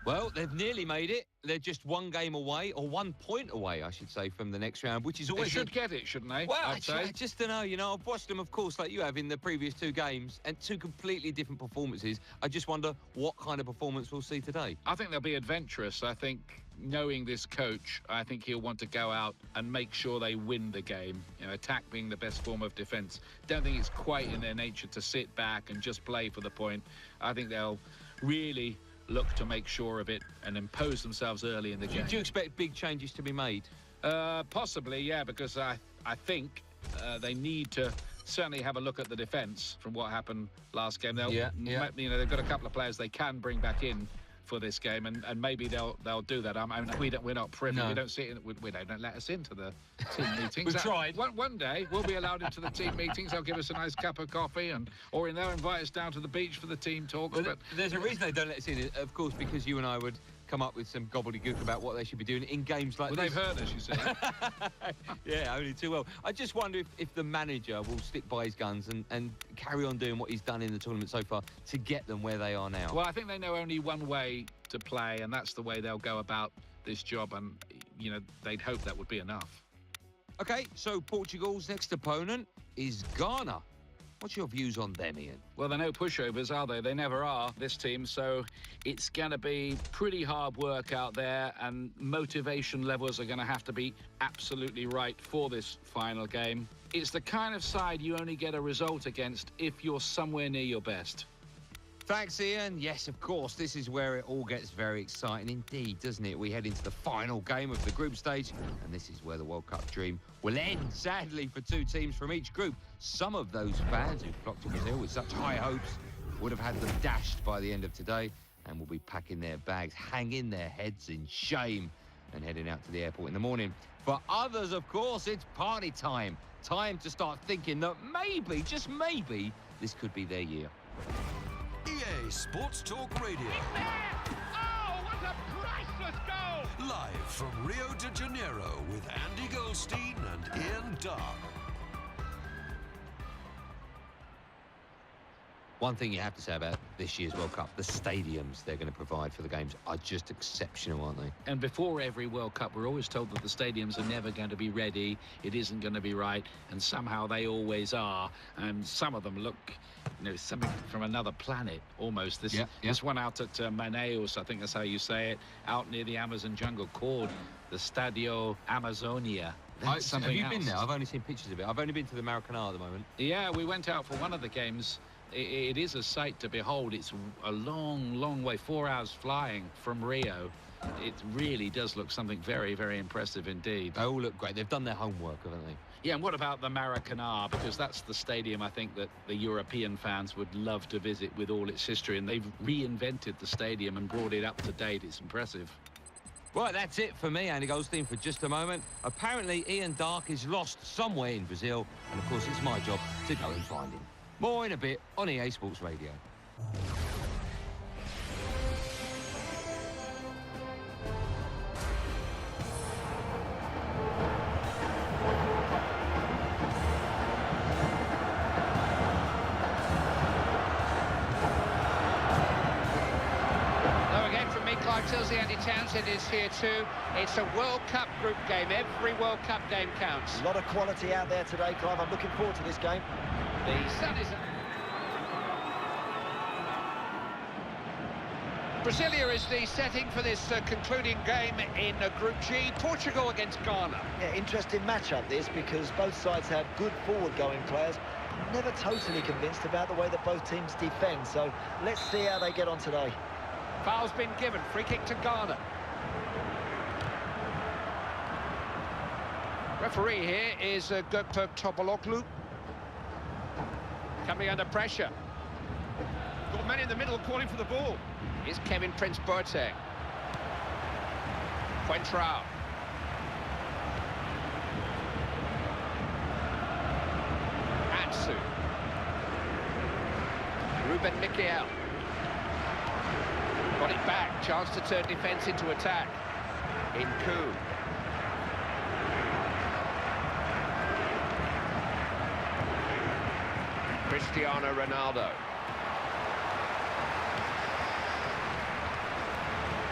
Well, they've nearly made it. They're just one game away, or 1 point away, I should say, from the next round, which is always... They should get it, shouldn't they? Well, I'd say. I just don't know. You know, I've watched them, of course, like you have in the previous two games, and two completely different performances. I just wonder what kind of performance we'll see today. I think they'll be adventurous. I think, knowing this coach, I think he'll want to go out and make sure they win the game. You know, attack being the best form of defence. Don't think it's quite in their nature to sit back and just play for the point. I think they'll really look to make sure of it and impose themselves early in the game. Do you expect big changes to be made? Possibly, yeah, because I think they need to certainly have a look at the defence from what happened last game. You know, they've got a couple of players they can bring back in for this game, and maybe they'll do that. I mean, we're not privy. No. We don't see it. We don't let us into the team meetings. We've tried. One day we'll be allowed into the team meetings. They'll give us a nice cup of coffee, or they'll invite us down to the beach for the team talks. Well, but there's a reason they don't let us in, of course, because you and I would come up with some gobbledygook about what they should be doing in games like this. They've heard us, you see. Yeah, only too well. I just wonder if the manager will stick by his guns and carry on doing what he's done in the tournament so far to get them where they are now. Well, I think they know only one way to play, and that's the way they'll go about this job, and, you know, they'd hope that would be enough. OK, so Portugal's next opponent is Ghana. What's your views on them, Ian? Well, they're no pushovers, are they? They never are, this team, so it's going to be pretty hard work out there, and motivation levels are going to have to be absolutely right for this final game. It's the kind of side you only get a result against if you're somewhere near your best. Thanks, Ian. Yes, of course, this is where it all gets very exciting indeed, doesn't it? We head into the final game of the group stage, and this is where the World Cup dream will end, sadly, for two teams from each group. Some of those fans who flocked to Brazil with such high hopes would have had them dashed by the end of today and will be packing their bags, hanging their heads in shame and heading out to the airport in the morning. For others, of course, it's party time. Time to start thinking that maybe, just maybe, this could be their year. EA Sports Talk Radio. Oh, what a priceless goal! Live from Rio de Janeiro with Andy Goldstein and Ian Dark. One thing you have to say about this year's World Cup, the stadiums they're going to provide for the games are just exceptional, aren't they? And before every World Cup, we're always told that the stadiums are never going to be ready, it isn't going to be right, and somehow they always are. And some of them look, you know, something from another planet, almost. This one out at Manaus, I think that's how you say it, out near the Amazon jungle, called the Stadio Amazonia. That's something Have you been else. there? I've only seen pictures of it. I've only been to the Maracanã at the moment. Yeah, we went out for one of the games. It is a sight to behold. It's a long, long way, 4 hours flying from Rio. It really does look something very, very impressive indeed. They all look great. They've done their homework, haven't they? Yeah, and what about the Maracanã? Because that's the stadium I think that the European fans would love to visit with all its history, and they've reinvented the stadium and brought it up to date. It's impressive. Right, that's it for me, Andy Goldstein, for just a moment. Apparently, Ian Dark is lost somewhere in Brazil, and of course, it's my job to go and find him. More in a bit on EA Sports Radio. Andy Townsend is here too. It's a World Cup group game. Every World Cup game counts. A lot of quality out there today, Clive. I'm looking forward to this game. The sun is... Brasilia is the setting for this concluding game in Group G. Portugal against Ghana. Yeah, interesting matchup this, because both sides have good forward-going players. I'm never totally convinced about the way that both teams defend, so let's see how they get on today. Foul's been given. Free kick to Ghana. Referee here is Gökberk Topologlu. Coming under pressure. Got men in the middle calling for the ball. Here's Kevin Prince Boateng. Quentrao. Ansu. Ruben Miquel. Got it back. Chance to turn defence into attack. In Coup. Cristiano Ronaldo.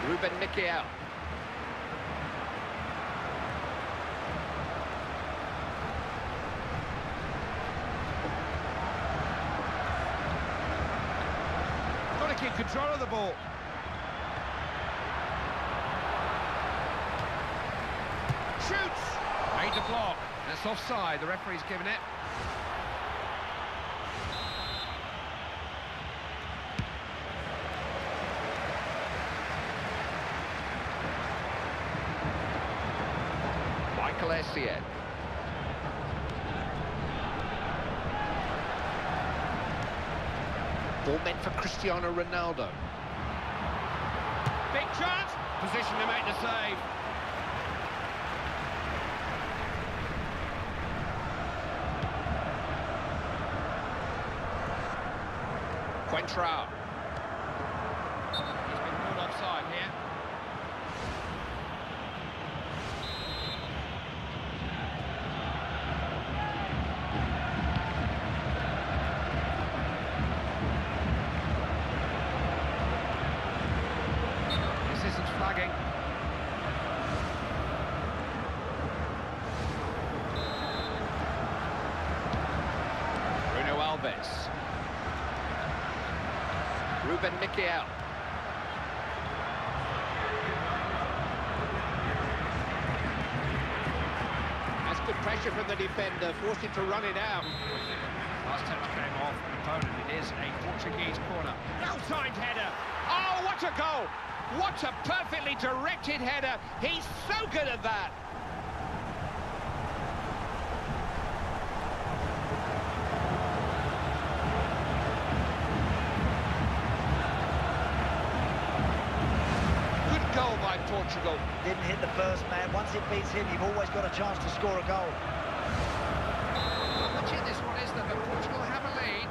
Ruben Miquel. Got to keep control of the ball. Shoots! Made the block. That's offside. The referee's given it. Michael Essien. Ball meant for Cristiano Ronaldo. Big chance. Position to make the save. Quentrao. He's been pulled offside here. This isn't flagging. Bruno Alves. Ruben Miquel. That's good pressure from the defender, forced him to run it out. Last touch came off an opponent. It is a Portuguese corner. Well-timed header. Oh, what a goal! What a perfectly directed header. He's so good at that. Goal by Portugal. Didn't hit the first man. Once it beats him, you've always got a chance to score a goal. How much in this one is there, but Portugal have a lead.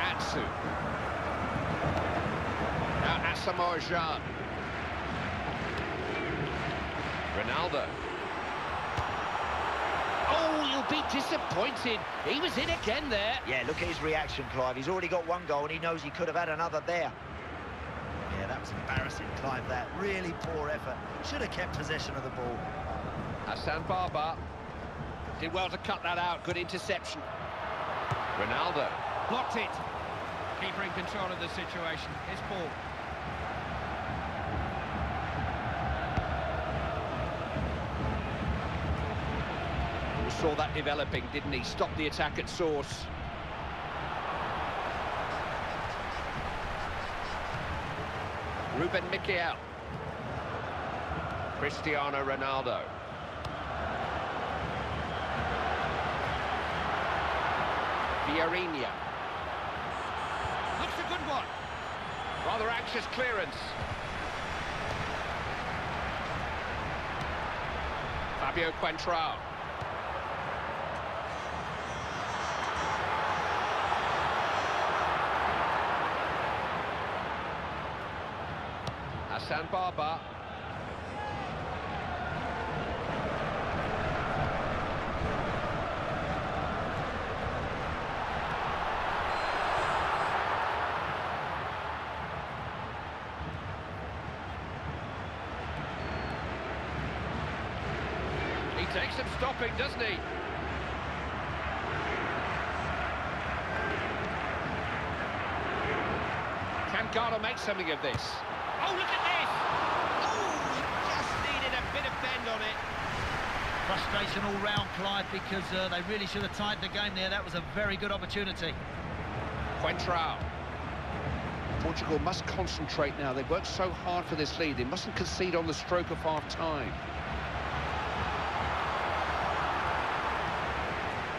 Atsu. Now Asamoah Gyan. Ronaldo. Oh, you'll be disappointed. He was in again there. Yeah, look at his reaction, Clive. He's already got one goal and he knows he could have had another there. Yeah, that was embarrassing, Clive, that. Really poor effort. Should have kept possession of the ball. Hassan Barba. Did well to cut that out. Good interception. Ronaldo. Blocked it. Keeper in control of the situation. His ball. We saw that developing, didn't he? Stopped the attack at source. Ruben Miquel. Cristiano Ronaldo. Vieirinha. Looks a good one. Rather anxious clearance. Fabio Quentrao. Hassan Barba. He takes some stopping, doesn't he? Can Gala make something of this? Oh, look at this! Oh, he just needed a bit of bend on it. Frustration all round, Clive, because they really should have tied the game there. That was a very good opportunity. Quentrao. Portugal must concentrate now. They've worked so hard for this lead. They mustn't concede on the stroke of half-time.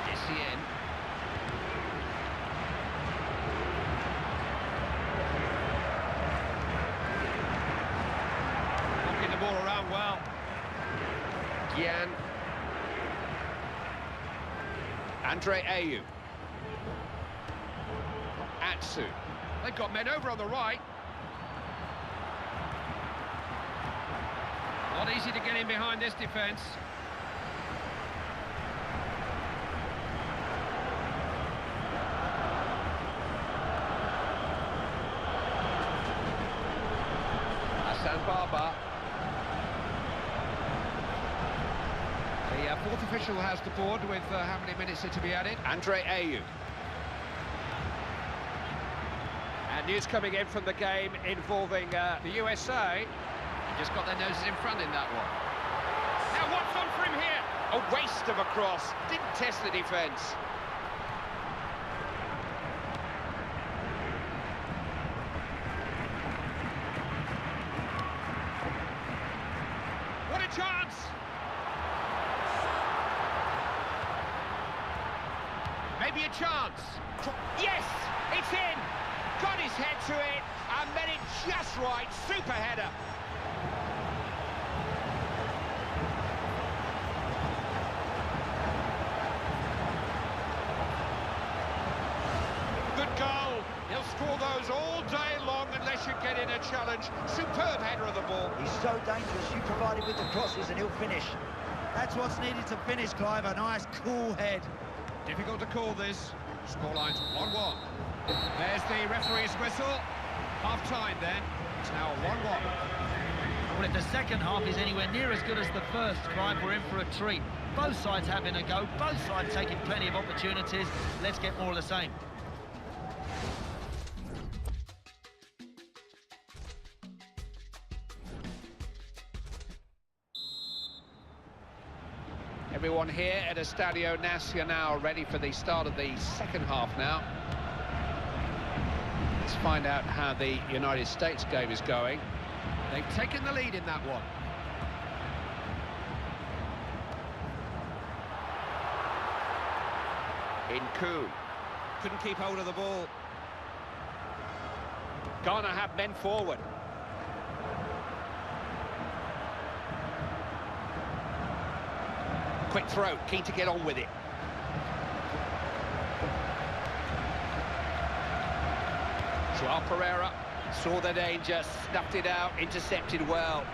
Essien. Knocking the ball around well. Gyan. Andre Ayew. Atsu. They've got men over on the right. Not easy to get in behind this defence. Hassan Barba. Alaba. The fourth official has the board with how many minutes are to be added. Andre Ayew. And news coming in from the game involving the USA. Just got their noses in front in that one. Now what's on for him here? A waste of a cross. Didn't test the defence. What a chance! Maybe a chance. Yes, it's in. Got his head to it and met it just right. Super header. Good goal. He'll score those all day long unless you get in a challenge. Superb header of the ball. He's so dangerous. You provide him with the crosses and he'll finish. That's what's needed to finish, Clive. A nice, cool head. Difficult to call this. Scoreline's 1-1. There's the referee's whistle. Half-time then. It's now 1-1. Well, if the second half is anywhere near as good as the first, Clive, we're in for a treat. Both sides having a go, both sides taking plenty of opportunities. Let's get more of the same. Everyone here at Estadio Nacional ready for the start of the second half now. Let's find out how the United States game is going. They've taken the lead in that one. In Ku. Couldn't keep hold of the ball. Ghana have men forward. Quick throw, keen to get on with it. Joao Pereira saw the danger, snuffed it out, intercepted well.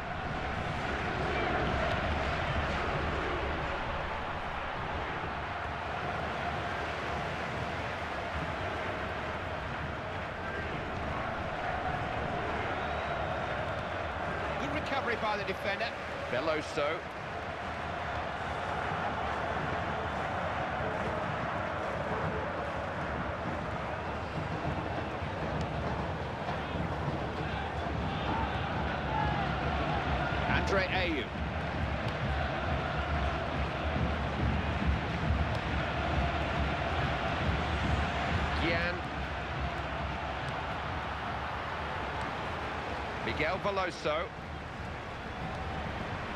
Good recovery by the defender. Veloso. Andre Ayew. Gian. Miguel Veloso.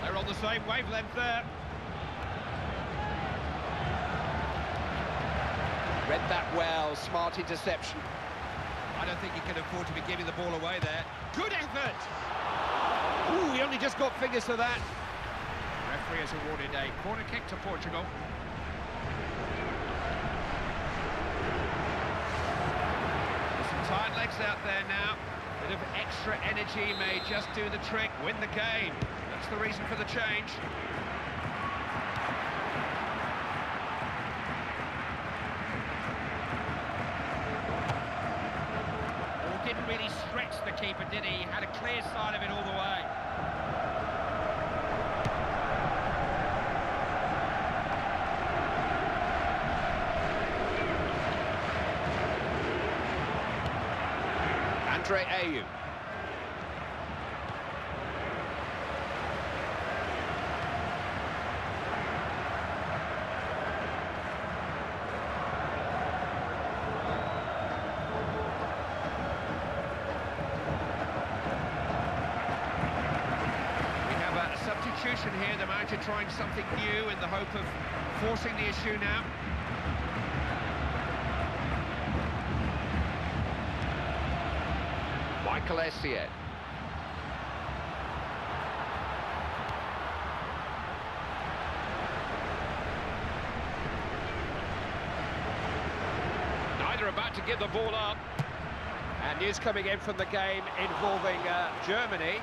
They're on the same wavelength there. Read that well, smart interception. I don't think he can afford to be giving the ball away there. Good effort! Ooh, he only just got fingers to that. Referee has awarded a corner kick to Portugal. There's some tired legs out there now. Bit of extra energy may just do the trick, win the game. That's the reason for the change. Didn't really stretch the keeper, did he? Had a clear sight of it all the way. Andre Ayew. Substitution here, the manager trying something new in the hope of forcing the issue now. Michael Essien. Neither about to give the ball up. And news coming in from the game involving Germany.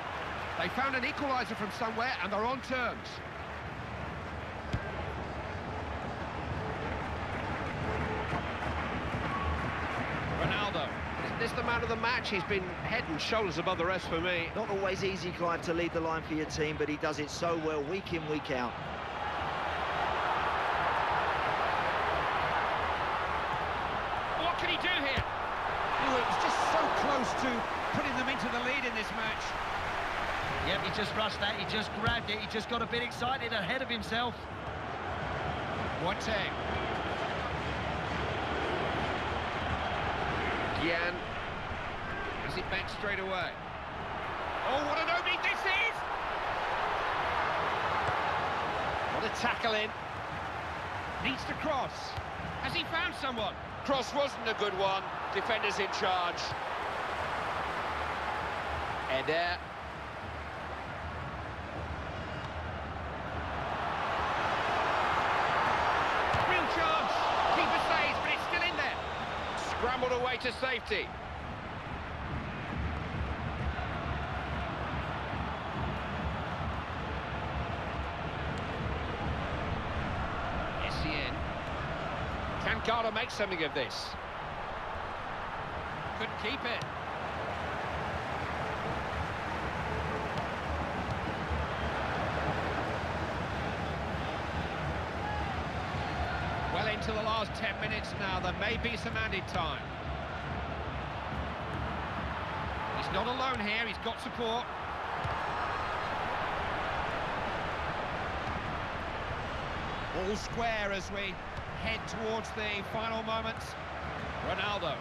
They found an equaliser from somewhere and they're on terms. Ronaldo. Isn't this the man of the match, he's been head and shoulders above the rest for me. Not always easy, Clive, to lead the line for your team, but he does it so well week in, week out. What can he do here? Oh, it was just so close to putting them into the lead in this match. Yep, he just rushed that, he just grabbed it, he just got a bit excited ahead of himself. Boateng. Gian. Has it back straight away. Oh, what an opening this is! What a tackle in. Needs to cross. Has he found someone? Cross wasn't a good one. Defenders in charge. Eder. Real chance. Keeper saves, but it's still in there. Scrambled away to safety. Essien. Can Garda make something of this? Couldn't keep it. Well into the last 10 minutes now. There may be some added time. He's not alone here. He's got support. All square as we head towards the final moments. Ronaldo.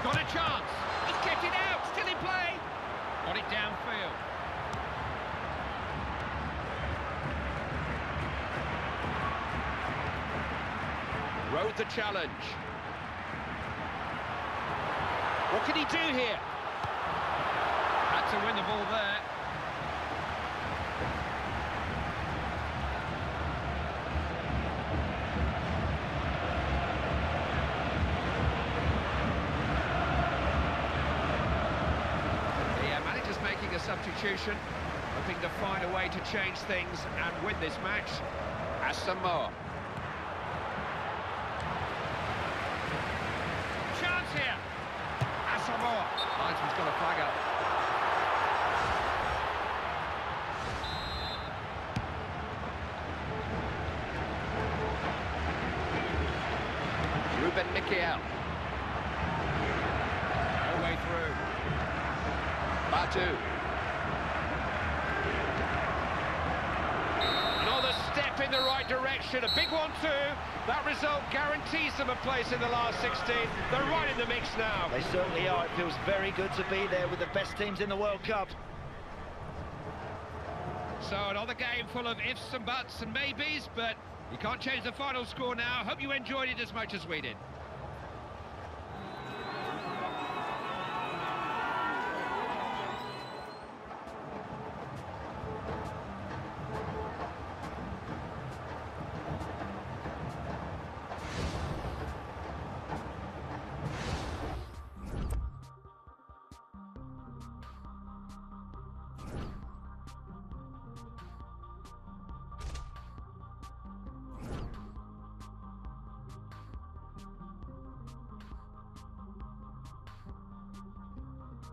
Got a chance. He's kept it out. Still in play. Got it downfield. Rode the challenge. What can he do here? Had to win the ball there. The manager's making a substitution, hoping to find a way to change things and win this match. Asamoah. Chance here. Asamoah. Linesman's got a flag up. Ruben Mikel. No way through. Batu. Another step in the right direction. A big one too. That result guarantees them a place in the last 16. They're right in the mix now. They certainly are. It feels very good to be there with the best teams in the World Cup. So another game full of ifs and buts and maybes, but you can't change the final score now. Hope you enjoyed it as much as we did.